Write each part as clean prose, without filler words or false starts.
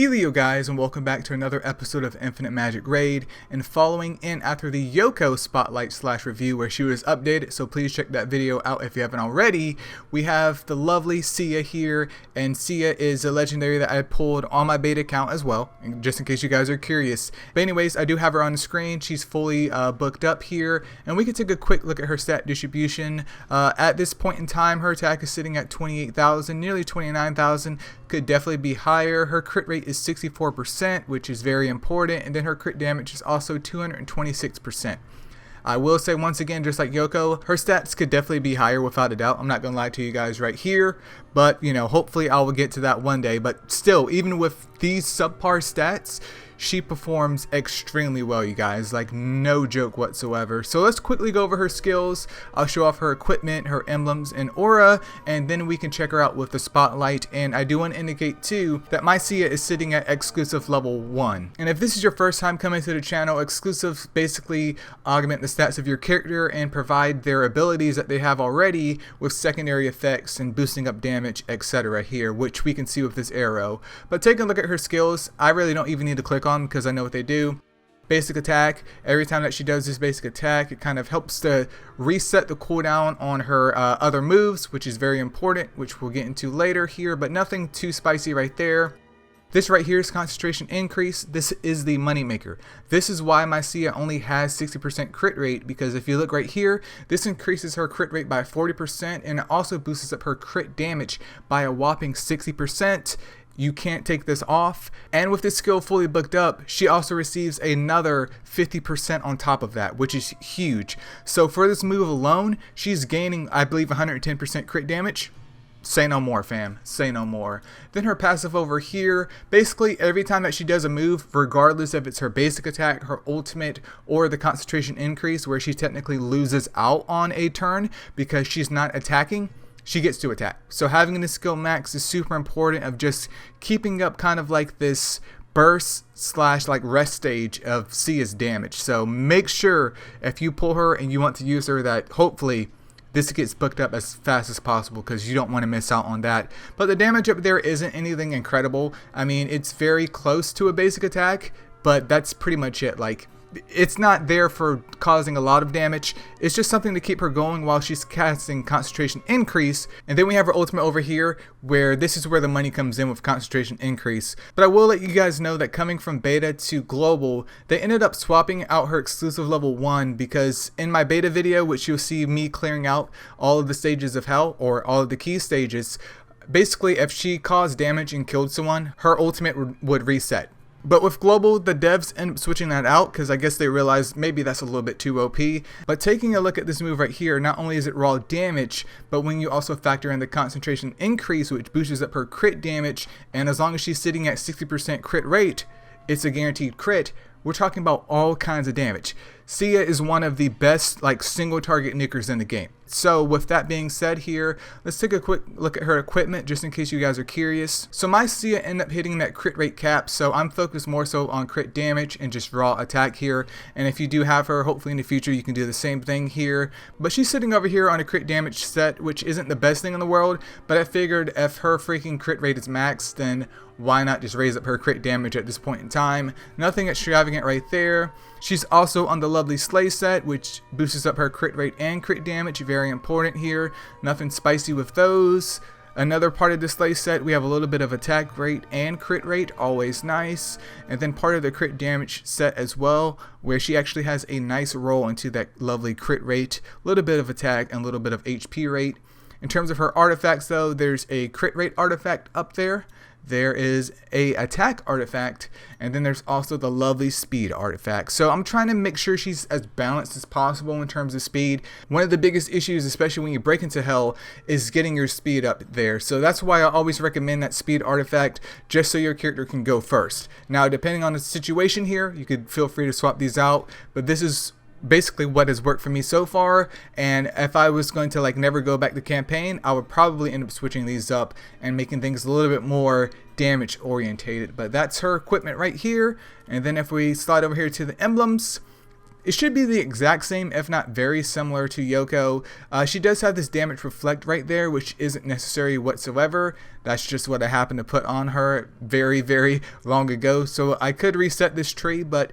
Elio guys, and welcome back to another episode of Infinite Magicraid, and following in after the Yoko spotlight / review where she was updated, so please check that video out if you haven't already. We have the lovely Sia here, and Sia is a legendary that I pulled on my beta account as well, just in case you guys are curious. But anyways, I do have her on the screen. She's fully booked up here, and we can take a quick look at her stat distribution. At this point in time, her attack is sitting at 28,000, nearly 29,000. Could definitely be higher. Her crit rate is 64%, which is very important, and then her crit damage is also 226%. I will say once again, just like Yoko, her stats could definitely be higher without a doubt. I'm not gonna lie to you guys right here, but you know, hopefully I will get to that one day. But still, even with these subpar stats, she performs extremely well, you guys, like no joke whatsoever. So let's quickly go over her skills. I'll show off her equipment, her emblems, and aura, and then we can check her out with the spotlight. And I do want to indicate too that my Sia is sitting at exclusive level 1. And if this is your first time coming to the channel, exclusives basically augment the stats of your character and provide their abilities that they have already with secondary effects and boosting up damage, etc. here, which we can see with this arrow. But taking a look at her skills, I really don't even need to click on because I know what they do. Basic attack, every time that she does this basic attack, it kind of helps to reset the cooldown on her other moves, which is very important, which we'll get into later here, but nothing too spicy right there. This right here is concentration increase. This is the money maker. This is why my Sia only has 60% crit rate, because if you look right here, this increases her crit rate by 40%, and it also boosts up her crit damage by a whopping 60%. You can't take this off, and with this skill fully booked up, she also receives another 50% on top of that, which is huge. So for this move alone, she's gaining, I believe, 110% crit damage. Say no more, fam. Say no more. Then her passive over here, basically every time that she does a move, regardless if it's her basic attack, her ultimate, or the concentration increase where she technically loses out on a turn because she's not attacking, she gets to attack. So having this skill max is super important of just keeping up kind of like this burst / like rest stage of Sia's damage. So make sure if you pull her and you want to use her that hopefully this gets booked up as fast as possible, because you don't want to miss out on that. But the damage up there isn't anything incredible. I mean, it's very close to a basic attack, but that's pretty much it. Like, it's not there for causing a lot of damage. It's just something to keep her going while she's casting concentration increase. And then we have her ultimate over here, where this is where the money comes in with concentration increase. But I will let you guys know that coming from beta to global, they ended up swapping out her exclusive level 1, because in my beta video, which you'll see me clearing out all of the stages of hell, or all of the key stages, basically if she caused damage and killed someone, her ultimate would reset. But with global, the devs end up switching that out because I guess they realized maybe that's a little bit too OP. But taking a look at this move right here, not only is it raw damage, but when you also factor in the concentration increase, which boosts up her crit damage, and as long as she's sitting at 60% crit rate, it's a guaranteed crit. We're talking about all kinds of damage. Sia is one of the best like single target nickers in the game. So with that being said here, let's take a quick look at her equipment just in case you guys are curious. So my Sia ended up hitting that crit rate cap, so I'm focused more so on crit damage and just raw attack here. And if you do have her, hopefully in the future you can do the same thing here. But she's sitting over here on a crit damage set, which isn't the best thing in the world, but I figured if her freaking crit rate is maxed, then why not just raise up her crit damage at this point in time? Nothing extravagant right there. She's also on the lovely Slay set, which boosts up her crit rate and crit damage. Very important here. Nothing spicy with those. Another part of the Slay set, we have a little bit of attack rate and crit rate, always nice. And then part of the crit damage set as well, where she actually has a nice roll into that lovely crit rate, a little bit of attack and a little bit of HP rate. In terms of her artifacts though, there's a crit rate artifact up there. There is a attack artifact, and then there's also the lovely speed artifact. So I'm trying to make sure she's as balanced as possible in terms of speed. One of the biggest issues, especially when you break into hell, is getting your speed up there. So that's why I always recommend that speed artifact, just so your character can go first. Now, depending on the situation here, you could feel free to swap these out, but this is basically what has worked for me so far. And if I was going to like never go back to campaign, I would probably end up switching these up and making things a little bit more damage orientated. But that's her equipment right here. And then if we slide over here to the emblems, It should be the exact same, if not very similar to Yoko. She does have this damage reflect right there, which isn't necessary whatsoever. That's just what I happened to put on her very, very long ago. So I could reset this tree, but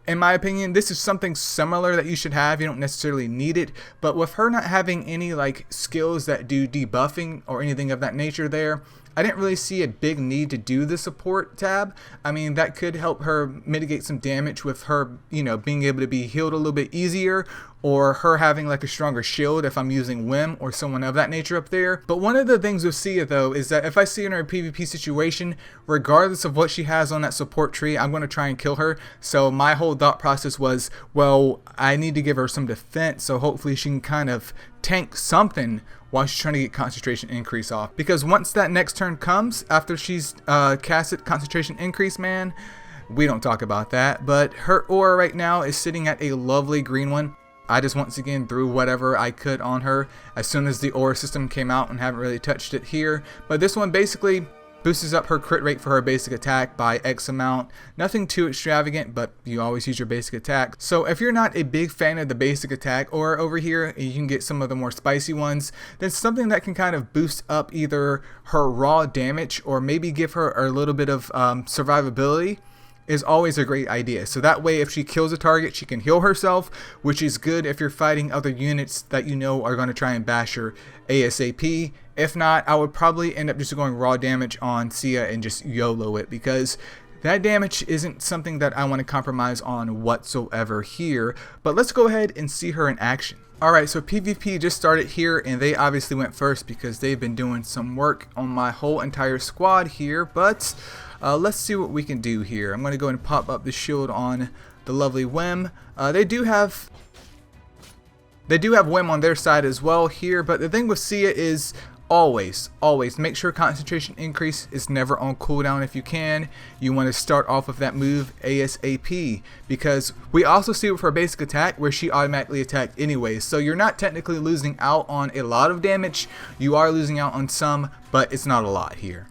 in my opinion, this is something similar that you should have. You don't necessarily need it, but with her not having any like skills that do debuffing or anything of that nature there, I didn't really see a big need to do the support tab. I mean, that could help her mitigate some damage with her, you know, being able to be healed a little bit easier, or her having like a stronger shield if I'm using Whim or someone of that nature up there. But one of the things with Sia though is that if I see her in a PvP situation, regardless of what she has on that support tree, I'm going to try and kill her. So my whole thought process was, well, I need to give her some defense, so hopefully she can kind of tank something while she's trying to get concentration increase off. Because once that next turn comes, after she's casted concentration increase, man, we don't talk about that. But her aura right now is sitting at a lovely green one. I just once again threw whatever I could on her as soon as the aura system came out and haven't really touched it here. But this one basically boosts up her crit rate for her basic attack by X amount. Nothing too extravagant, but you always use your basic attack. So if you're not a big fan of the basic attack, or over here you can get some of the more spicy ones, then something that can kind of boost up either her raw damage or maybe give her a little bit of survivability is always a great idea. So that way, if she kills a target, she can heal herself, which is good if you're fighting other units that you know are going to try and bash her ASAP. If not, I would probably end up just going raw damage on Sia and just YOLO it, because that damage isn't something that I want to compromise on whatsoever here. But let's go ahead and see her in action. Alright, so PvP just started here, and they obviously went first because they've been doing some work on my whole entire squad here, but let's see what we can do here. I'm going to go and pop up the shield on the lovely Whim. They do have Whim on their side as well here, but the thing with Sia is always make sure concentration increase is never on cooldown if you can. You want to start off with that move ASAP, because we also see with her basic attack where she automatically attacked anyway, so you're not technically losing out on a lot of damage. You are losing out on some, but it's not a lot here.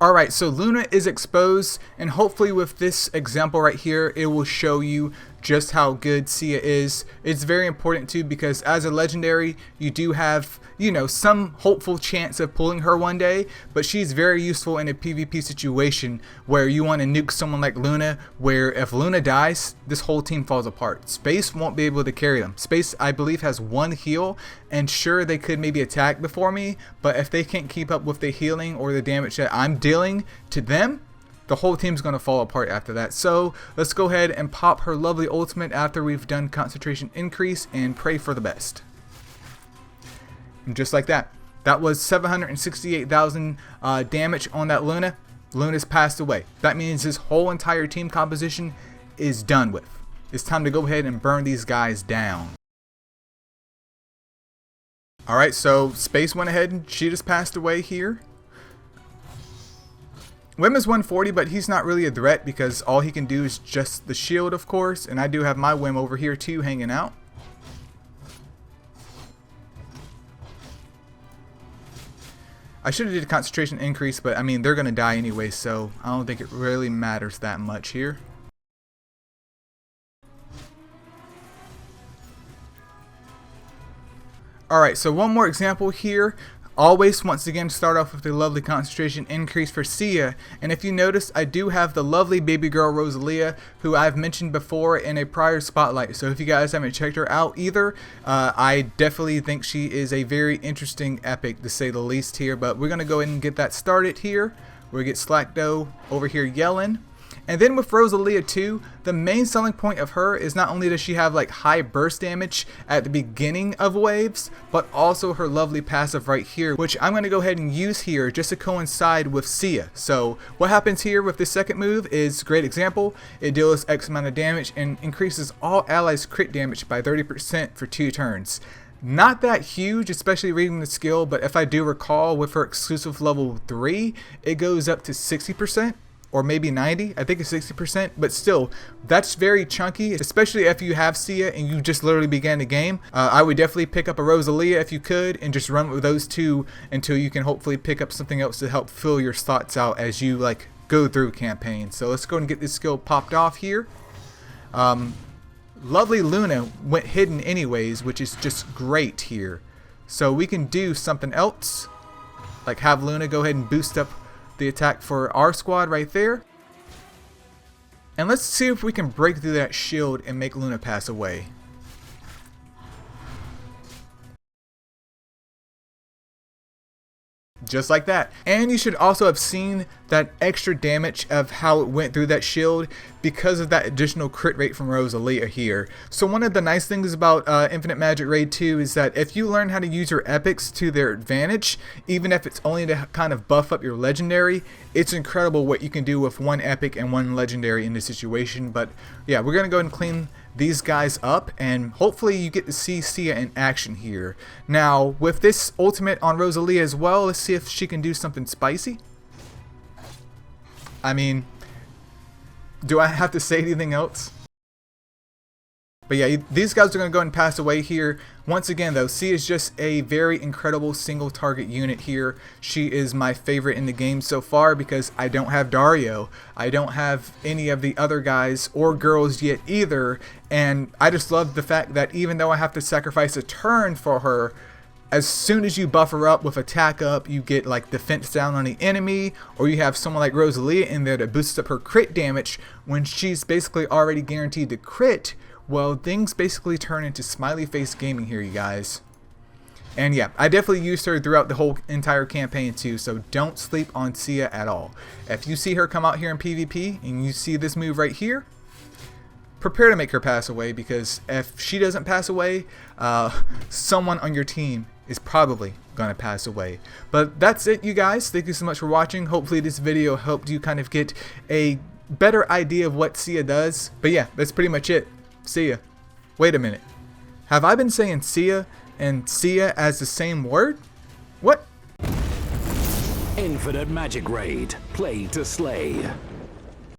Alright, so Luna is exposed, and hopefully with this example right here, it will show you just how good Sia is. It's very important too, because as a legendary, you do have, you know, some hopeful chance of pulling her one day, but she's very useful in a PvP situation where you want to nuke someone like Luna, where if Luna dies, this whole team falls apart. Space won't be able to carry them. Space, I believe, has one heal, and sure, they could maybe attack before me, but if they can't keep up with the healing or the damage that I'm dealing to them, the whole team's going to fall apart after that. So let's go ahead and pop her lovely ultimate after we've done concentration increase and pray for the best. And just like that, that was 768,000 damage on that Luna. Luna's passed away. That means this whole entire team composition is done with. It's time to go ahead and burn these guys down. Alright, so Space went ahead and she just passed away here. Whim is 140, but he's not really a threat because all he can do is just the shield, of course. And I do have my Whim over here too, hanging out. I should have did a concentration increase, but I mean, they're going to die anyway, so I don't think it really matters that much here. Alright, so one more example here. Always, once again, start off with the lovely concentration increase for Sia. And if you notice, I do have the lovely baby girl Rosalia, who I've mentioned before in a prior spotlight. So if you guys haven't checked her out either, I definitely think she is a very interesting epic, to say the least here. But we're going to go ahead and get that started here. We'll get Slackdo over here yelling. And then with Rosalia too, the main selling point of her is not only does she have like high burst damage at the beginning of waves, but also her lovely passive right here, which I'm going to go ahead and use here just to coincide with Sia. So what happens here with this second move is, great example, it deals X amount of damage and increases all allies crit damage by 30% for 2 turns. Not that huge, especially reading the skill, but if I do recall, with her exclusive level 3, it goes up to 60%. Or maybe 90, I think it's 60%, but still, that's very chunky, especially if you have Sia and you just literally began the game. I would definitely pick up a Rosalia if you could, and just run with those two until you can hopefully pick up something else to help fill your slots out as you like go through campaigns. So let's go and get this skill popped off here. Lovely Luna went hidden anyways, which is just great here. So we can do something else, like have Luna go ahead and boost up the attack for our squad right there. And let's see if we can break through that shield and make Luna pass away. Just like that. And you should also have seen that extra damage of how it went through that shield because of that additional crit rate from Rosalia here. So one of the nice things about Infinite Magicraid 2 is that if you learn how to use your epics to their advantage, even if it's only to kind of buff up your legendary, it's incredible what you can do with one epic and one legendary in this situation. But yeah, we're gonna go ahead and clean these guys up, and hopefully you get to see Sia in action here. Now with this ultimate on Rosalia as well, let's see if she can do something spicy. I mean, do I have to say anything else? But yeah, these guys are going to go and pass away here. Once again though, Sia is just a very incredible single target unit here. She is my favorite in the game so far because I don't have Dario. I don't have any of the other guys or girls yet either. And I just love the fact that even though I have to sacrifice a turn for her, as soon as you buff her up with attack up, you get like defense down on the enemy, or you have someone like Rosalia in there that boosts up her crit damage when she's basically already guaranteed to crit. Well, things basically turn into smiley face gaming here, you guys. And yeah, I definitely used her throughout the whole entire campaign too, so don't sleep on Sia at all. If you see her come out here in PvP and you see this move right here, prepare to make her pass away, because if she doesn't pass away, someone on your team is probably gonna pass away. But that's it, you guys. Thank you so much for watching. Hopefully this video helped you kind of get a better idea of what Sia does. But yeah, that's pretty much it. Sia. Wait a minute. Have I been saying Sia and Sia as the same word? What? Infinite Magicraid. Play to slay.